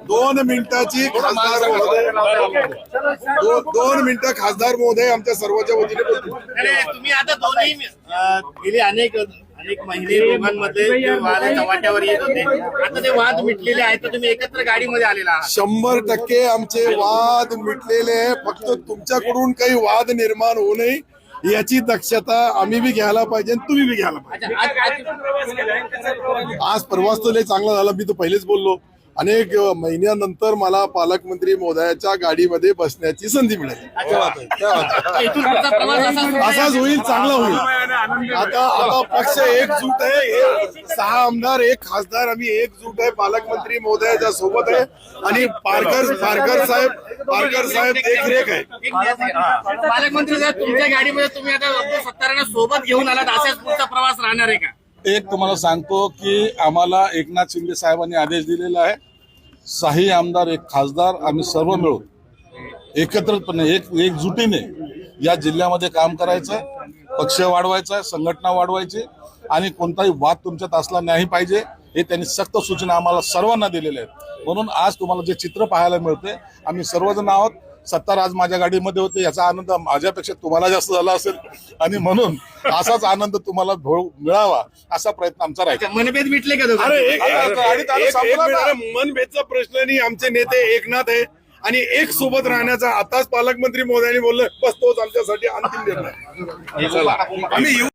दोन मिनिटाची खासदार महोदय, 2 मिनिटं खासदार महोदय आमच्या सर्वांच्या वतीने बोलतील. तुम्ही आता दोन्ही गेली अनेक महिने दोघांमध्ये वाद चव्हाट्यावर येत होते, आता ते वाद मिटलेले आहेत, तर तुम्ही एकत्र गाडीमध्ये आलेला आहात. 100% आमचे वाद मिटलेले आहे. फक्त तुमच्याकडून काही वाद निर्माण होऊ नये याची दक्षता आम्ही बी घ्यायला पाहिजे, तुम्ही बी घ्यायला पाहिजे. आज प्रवास तर लय चांगला झाला. मी तर पहिलेच बोललो, अनेक महिन्यानंतर मला पालकमंत्री महोदयाच्या गाडीमध्ये बसण्याची संधी मिळाली. असाच होईल, चांगला होईल. आता पक्ष एकजूट आहे. 6 आमदार, 1 खासदार, आम्ही एकजूट आहे. पालकमंत्री महोदयाच्या सोबत आहे आणि पारकर साहेब देखरेख आहे. पालकमंत्री साहेब, तुमच्या गाडीमध्ये तुम्ही आता सत्तारांना सोबत घेऊन आलात, असाच पुढचा प्रवास राहणार आहे का? एक तुम्हाला सांगतो की आम्हाला एकनाथ शिंदे साहेबांनी आदेश दिलेला आहे, 6 आमदार, 1 खासदार, आम्ही सर्व मिळून एकत्रितपणे एकजुटीने या जिल्ह्यामध्ये काम करायचं, पक्ष वाढवायचा, संघटना वाढवायची आणि कोणताही वाद तुमच्यात असला नाही पाहिजे, हे त्यांनी सक्त सूचना आम्हाला सर्वांना दिलेल्या आहेत. म्हणून आज तुम्हाला जे चित्र पाहायला मिळते, आम्ही सर्वजण आहोत. सत्तार आज माझ्या गाडीमध्ये होते, याचा आनंद माझ्यापेक्षा तुम्हाला जास्त झाला असेल आणि म्हणून असाच आनंद तुम्हाला मिळावा असा प्रयत्न आमचा राहील. मनभेद मिटले का? मनभेदचा प्रश्न नाही. आमचे नेते एकनाथ आहे आणि एक सोबत राहण्याचा आताच पालकमंत्री महोदयांनी बोललं, बस तोच आमच्यासाठी अंतिम निर्णय. आम्ही